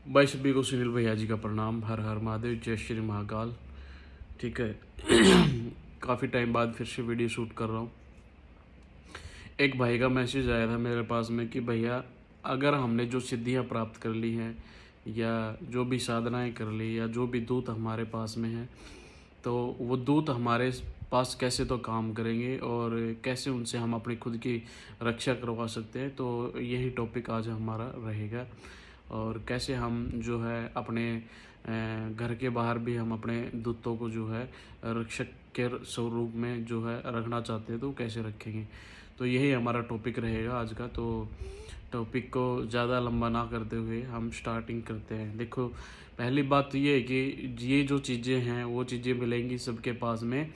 भाई सभी को सुनील भैया जी का प्रणाम। हर हर महादेव, जय श्री महाकाल। ठीक है। काफ़ी टाइम बाद फिर से वीडियो शूट कर रहा हूँ। एक भाई का मैसेज आया था मेरे पास में कि भैया, अगर हमने जो सिद्धियाँ प्राप्त कर ली हैं या जो भी साधनाएं कर ली या जो भी दूत हमारे पास में है, तो वो दूत हमारे पास कैसे तो काम करेंगे और कैसे उनसे हम अपनी खुद की रक्षा करवा सकते हैं। तो यही टॉपिक आज हमारा रहेगा। और कैसे हम जो है अपने घर के बाहर भी हम अपने दूतों को जो है रक्षक के स्वरूप में जो है रखना चाहते हैं, तो कैसे रखेंगे। तो यही हमारा टॉपिक रहेगा आज का। तो टॉपिक को ज़्यादा लंबा ना करते हुए हम स्टार्टिंग करते हैं। देखो, पहली बात तो ये है कि ये जो चीज़ें हैं वो चीज़ें मिलेंगी सबके पास में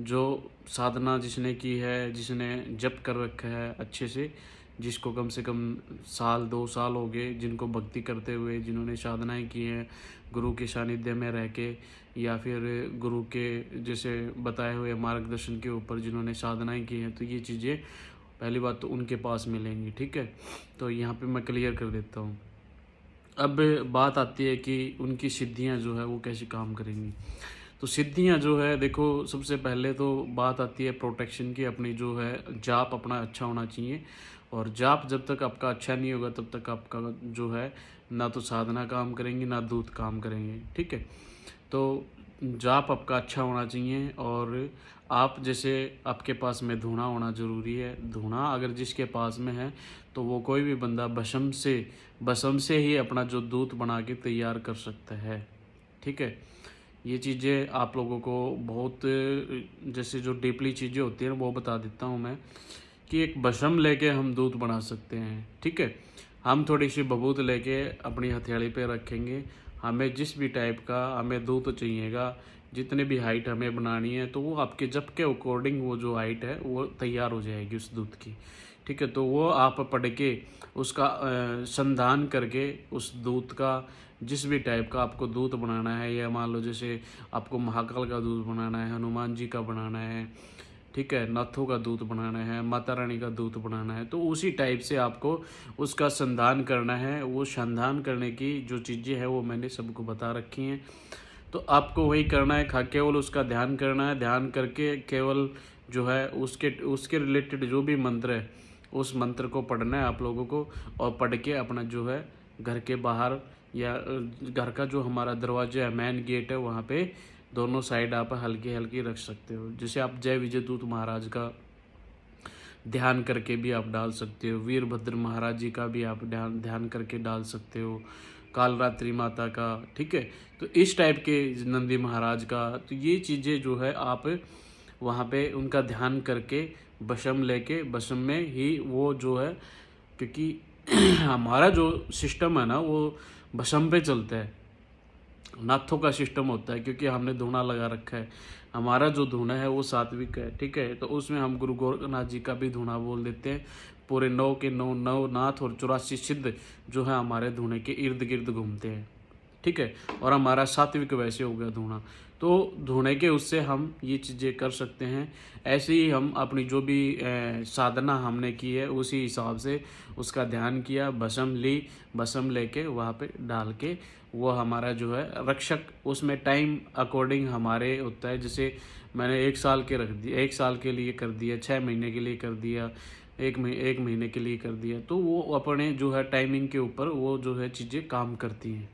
जो साधना जिसने की है, जिसने जप कर रखा है अच्छे से, जिसको कम से कम साल 2 साल हो गए, जिनको भक्ति करते हुए, जिन्होंने साधनाएं की हैं गुरु के सानिध्य में रह के, या फिर गुरु के जैसे बताए हुए मार्गदर्शन के ऊपर जिन्होंने साधनाएं की हैं, तो ये चीज़ें पहली बात तो उनके पास मिलेंगी। ठीक है। तो यहाँ पे मैं क्लियर कर देता हूँ। अब बात आती है कि उनकी सिद्धियाँ जो है वो कैसे काम करेंगी। तो सिद्धियाँ जो है, देखो, सबसे पहले तो बात आती है प्रोटेक्शन की। अपनी जो है जाप अपना अच्छा होना चाहिए, और जाप जब तक आपका अच्छा नहीं होगा तब तक आपका जो है ना तो साधना काम करेंगी ना दूत काम करेंगे। ठीक है। तो जाप आपका अच्छा होना चाहिए, और आप जैसे आपके पास में धूना होना ज़रूरी है। धूना अगर जिसके पास में है तो वो कोई भी बंदा भस्म से ही अपना जो दूत बना के तैयार कर सकता है। ठीक है। ये चीज़ें आप लोगों को बहुत जैसे जो डीपली चीज़ें होती हैं वो बता देता हूँ मैं, कि एक भस्म लेके हम दूध बना सकते हैं। ठीक है। हम थोड़ी सी बबूत लेके अपनी हथेली पे रखेंगे। हमें जिस भी टाइप का हमें दूध चाहिएगा, जितने भी हाइट हमें बनानी है, तो वो आपके जब के अकॉर्डिंग वो जो हाइट है वो तैयार हो जाएगी उस दूध की। ठीक है। तो वो आप पढ़ के उसका संधान करके उस दूध का जिस भी टाइप का आपको दूध बनाना है, या मान लो जैसे आपको महाकाल का दूध बनाना है, हनुमान जी का बनाना है, ठीक है, नाथों का दूध बनाना है, माता रानी का दूध बनाना है, तो उसी टाइप से आपको उसका संधान करना है। वो संधान करने की जो चीज़ें हैं वो मैंने सबको बता रखी हैं। तो आपको वही करना है, केवल उसका ध्यान करना है। ध्यान करके केवल जो है उसके उसके रिलेटेड जो भी मंत्र है उस मंत्र को पढ़ना है आप लोगों को, और पढ़ के अपना जो है घर के बाहर या घर का जो हमारा दरवाजा है, मेन गेट है, वहाँ पे दोनों साइड आप हल्की हल्की रख सकते हो। जैसे आप जय विजय दूत महाराज का ध्यान करके भी आप डाल सकते हो, वीरभद्र महाराज जी का भी आप ध्यान ध्यान करके डाल सकते हो, कालरात्रि माता का। ठीक है। तो इस टाइप के नंदी महाराज का, तो ये चीज़ें जो है आप वहाँ पे उनका ध्यान करके भस्म लेके भस्म में ही वो जो है, क्योंकि हमारा जो सिस्टम है ना वो भस्म पे चलता है, नाथों का सिस्टम होता है, क्योंकि हमने धूना लगा रखा है। हमारा जो धूना है वो सात्विक है। ठीक है। तो उसमें हम गुरु गोरखनाथ जी का भी धूना बोल देते हैं। पूरे 9 के 9 नौ नाथ और 84 सिद्ध जो है हमारे धूने के इर्द गिर्द घूमते हैं। ठीक है। और हमारा सात्विक वैसे हो गया धूना। तो धूने के उससे हम ये चीज़ें कर सकते हैं। ऐसे ही हम अपनी जो भी साधना हमने की है उसी हिसाब से उसका ध्यान किया, भस्म ली, भस्म लेके वहाँ पे डाल के वो हमारा जो है रक्षक, उसमें टाइम अकॉर्डिंग हमारे होता है। जैसे मैंने 1 साल के रख दिया, 1 साल के लिए कर दिया, 6 महीने के लिए कर दिया, एक महीने के लिए कर दिया, तो वो अपने जो है टाइमिंग के ऊपर वो जो है चीज़ें काम करती हैं।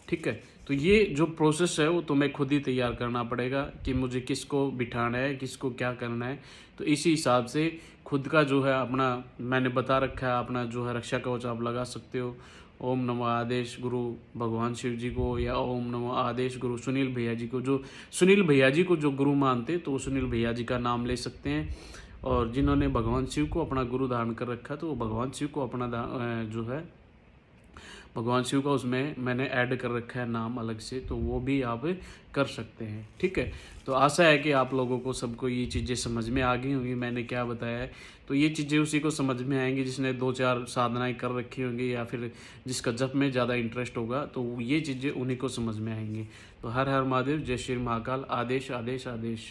ठीक है। तो ये जो प्रोसेस है वो तुम्हें खुद ही तैयार करना पड़ेगा कि मुझे किसको बिठाना है, किसको क्या करना है। तो इसी हिसाब से खुद का जो है अपना मैंने बता रखा है, अपना जो है रक्षा कवच आप लगा सकते हो। ओम नमो आदेश गुरु भगवान शिव जी को, या ओम नमो आदेश गुरु सुनील भैया जी को। जो सुनील भैया जी को जो गुरु मानते तो वो सुनील भैया जी का नाम ले सकते हैं। और जिन्होंने भगवान शिव को अपना गुरु धारण कर रखा तो वो भगवान शिव को अपना जो है भगवान शिव का उसमें मैंने ऐड कर रखा है नाम अलग से, तो वो भी आप कर सकते हैं। ठीक है। तो आशा है कि आप लोगों को सबको ये चीज़ें समझ में आ गई होंगी मैंने क्या बताया है। तो ये चीज़ें उसी को समझ में आएंगी जिसने 2-4 साधनाएं कर रखी होंगी, या फिर जिसका जप में ज़्यादा इंटरेस्ट होगा, तो ये चीज़ें उन्हीं को समझ में आएंगी। तो हर हर महादेव, जय श्री महाकाल। आदेश आदेश आदेश।